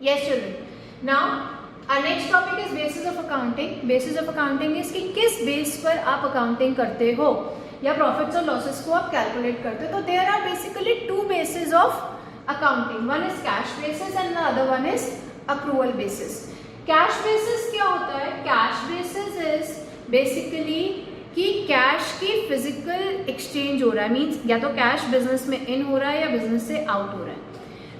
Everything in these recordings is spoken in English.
Yes children. Now our next topic is basis of accounting. Basis of accounting is कि किस base पर आप accounting करते हो या प्रॉफिट्स और लॉसेस को आप कैलकुलेट करते हो. तो there are basically two basis of accounting. One is cash basis and the other one is accrual basis. Cash basis क्या होता है? कैश बेसिस इज बेसिकली कि कैश की फिजिकल एक्सचेंज हो रहा है, मीन्स या तो कैश बिजनेस में इन हो रहा है या बिजनेस से आउट हो रहा है.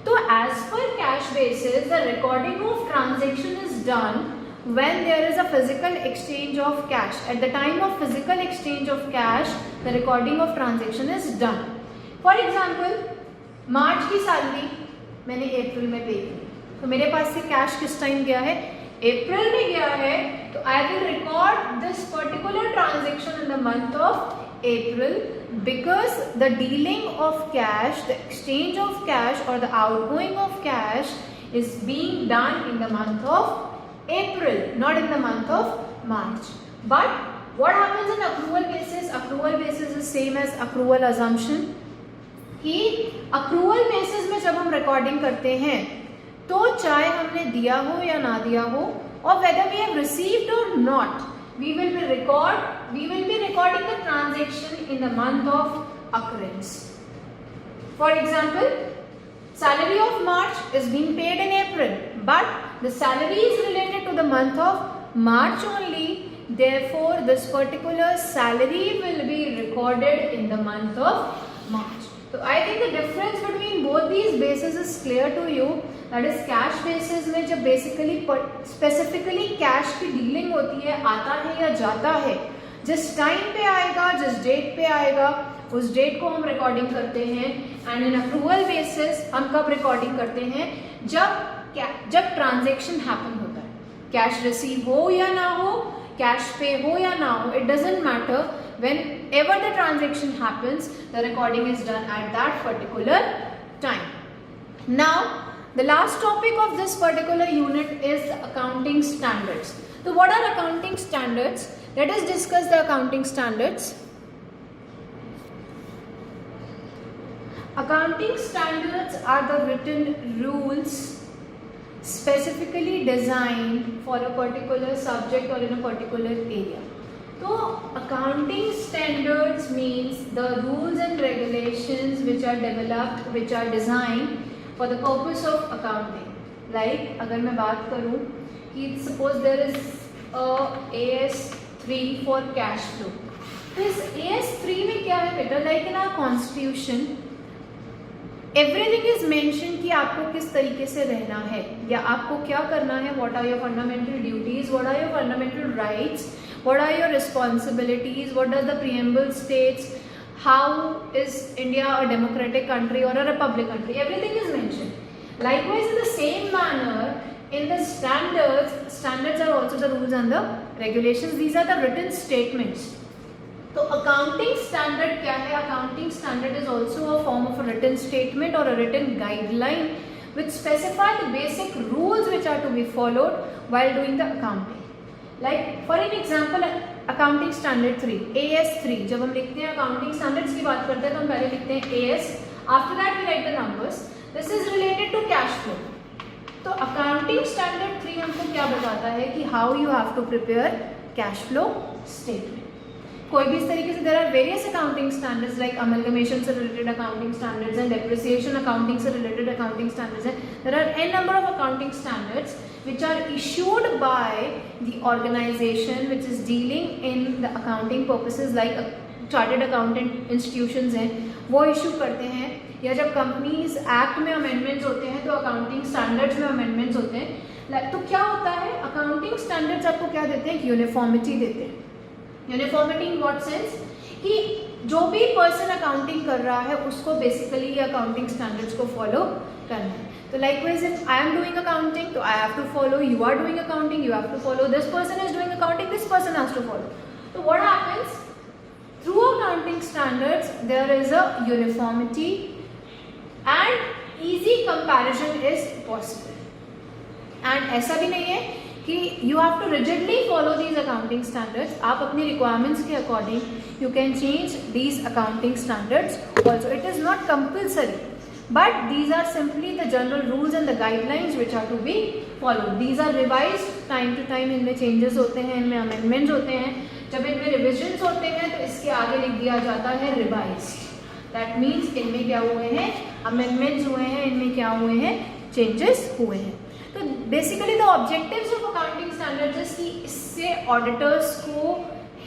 तो as per cash basis the recording of transaction is done when there is a physical exchange of cash. At the time of physical exchange of cash, the recording of transaction is done. For example, मार्च की salary मैंने अप्रैल में पे की, तो मेरे पास से cash किस time गया है? अप्रैल में गया है. तो I will record this particular transaction in the month of April because the dealing of cash, the exchange of cash or the outgoing of cash is being done in the month of April, not in the month of March. But what happens in accrual basis? Accrual basis is same as accrual assumption. कि accrual basis में जब हम recording करते हैं तो चाहे हमने दिया हो या ना दिया हो, or whether we have received or not, we will be recording the transaction in the month of occurrence. For example, salary of March is being paid in April, but the salary is related to the month of March only. Therefore, this particular salary will be recorded in the month of March. So I think the difference between both these bases is clear to you. That is cash basis में जब basically specifically cash की dealing होती है, आता है या जाता है, जिस टाइम पे आएगा, जिस डेट पे आएगा, उस डेट को हम रिकॉर्डिंग करते हैं. एंड इन अक्रूवल बेसिस हम कब रिकॉर्डिंग करते हैं? जब ट्रांजेक्शन हैपन होता है. कैश रिसीव हो या ना हो, कैश पे हो या ना हो, it doesn't matter. Whenever the transaction happens, the recording is done at that particular time. Now, the last topic of this particular unit is the accounting standards. So, what are accounting standards? Let us discuss the accounting standards. Accounting standards are the written rules specifically designed for a particular subject or in a particular area. So accounting standards means the rules and regulations which are developed, which are designed for the purpose of accounting. Like अगर मैं बात करूँ कि suppose there is a AS3 for cash flow. तो इस AS3 में क्या है बेटा? Like in our constitution, everything is mentioned कि आपको किस तरीके से रहना है या आपको क्या करना है. What are your fundamental duties? What are your fundamental rights? What are your responsibilities? What does the preamble states? How is India a democratic country or a republic country? Everything is mentioned. Likewise, in the same manner, in the standards are also the rules and the regulations. These are the written statements. So accounting standard क्या है? Accounting standard is also a form of a written statement or a written guideline which specify the basic rules which are to be followed while doing the accounting. Like for an example, accounting standard 3 AS3. जब हम लिखते हैं accounting standards की बात करते हैं तो हम पहले लिखते हैं AS. After that we write the numbers. This is related to cash flow. तो accounting standard 3 हमको क्या बताता है कि how you have to prepare cash flow statement. कोई भी इस तरीके से there are various accounting standards like amalgamation से related accounting standards and depreciation accounting से related accounting standards हैं. There are n number of accounting standards which are issued by the organization which is dealing in the accounting purposes like chartered accountant institutions हैं, वो issue करते हैं. या जब companies act में amendments होते हैं तो accounting standards में amendments होते हैं. तो क्या होता है? accounting standards आपको क्या देते हैं? uniformity देते हैं. यूनिफॉर्मिटी इन व्हाट सेंस कि जो भी पर्सन अकाउंटिंग कर रहा है उसको बेसिकली ये अकाउंटिंग स्टैंडर्ड्स को फॉलो करना है. तो likewise if I am doing accounting तो I have to follow, you are doing accounting, you have to follow, this person is doing accounting, this person has to follow. तो what happens through accounting standards there is a uniformity and easy comparison is possible. And ऐसा भी नहीं है कि you have to rigidly follow these accounting standards. आप अपनी requirements के according you can change these accounting standards also. It is not compulsory. but these are simply the general rules and the guidelines which are to be followed. These are revised time to time. इनमें changes होते हैं, इनमें amendments होते हैं. जब इनमें revisions होते हैं तो इसके आगे लिख दिया जाता है revised. That means इनमें क्या हुए हैं, amendments हुए हैं, इनमें क्या हुए हैं, changes हुए हैं. तो basically the objectives of accounting standards कि इससे ऑडिटर्स को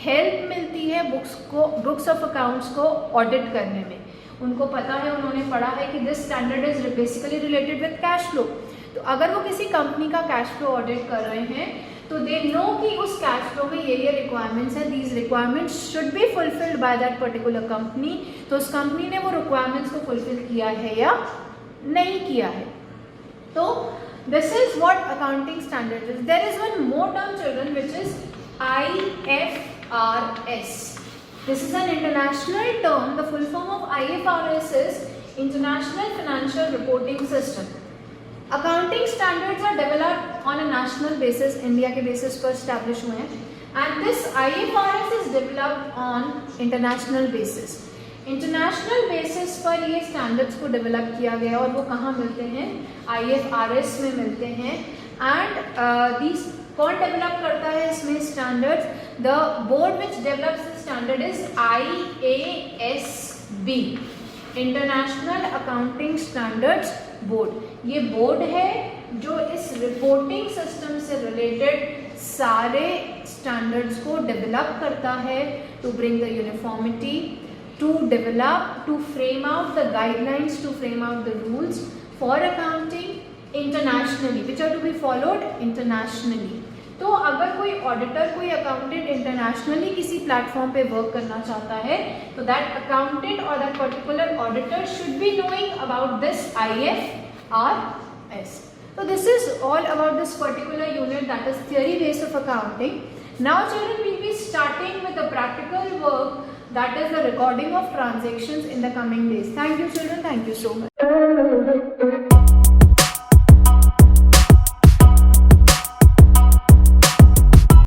हेल्प मिलती है बुक्स ऑफ अकाउंट्स को ऑडिट करने में. उनको पता है, उन्होंने पढ़ा है कि this standard is basically related with cash flow. तो अगर वो किसी कंपनी का कैश फ्लो ऑडिट कर रहे हैं तो दे नो कि उस कैश फ्लो में ये रिक्वायरमेंट्स हैं, these requirements should be fulfilled by that particular company. तो उस कंपनी ने वो रिक्वायरमेंट्स को फुलफिल किया है या नहीं किया है. तो this is what accounting standard is. There is one more term, children, which is IFRS. This is an international term. The full form of IFRS is International Financial Reporting System. Accounting standards are developed on a national basis. India के basis पर establish हुए हैं. And this IFRS is developed on international basis. International basis पर ये standards को develop किया गया और वो कहाँ मिलते हैं, IFRS में मिलते हैं. एंड दिस कौन डेवलप करता है इसमें standards, the board which develops the standard is IASB, international accounting standards board. ये बोर्ड है जो इस रिपोर्टिंग सिस्टम से रिलेटेड सारे स्टैंडर्ड्स को डेवलप करता है to bring the uniformity, to develop, to frame out the guidelines, to frame out the rules for accounting internationally, which are to be followed internationally. तो अगर कोई ऑडिटर, कोई accountant internationally किसी platform पे work करना चाहता है तो दैट अकाउंटेंट और that particular auditor should be knowing about this IFRS. So this is all about this particular unit, that is theory base of accounting. Now children, we will be starting with the practical work, that is the recording of transactions in the coming days. Thank you children, thank you so much.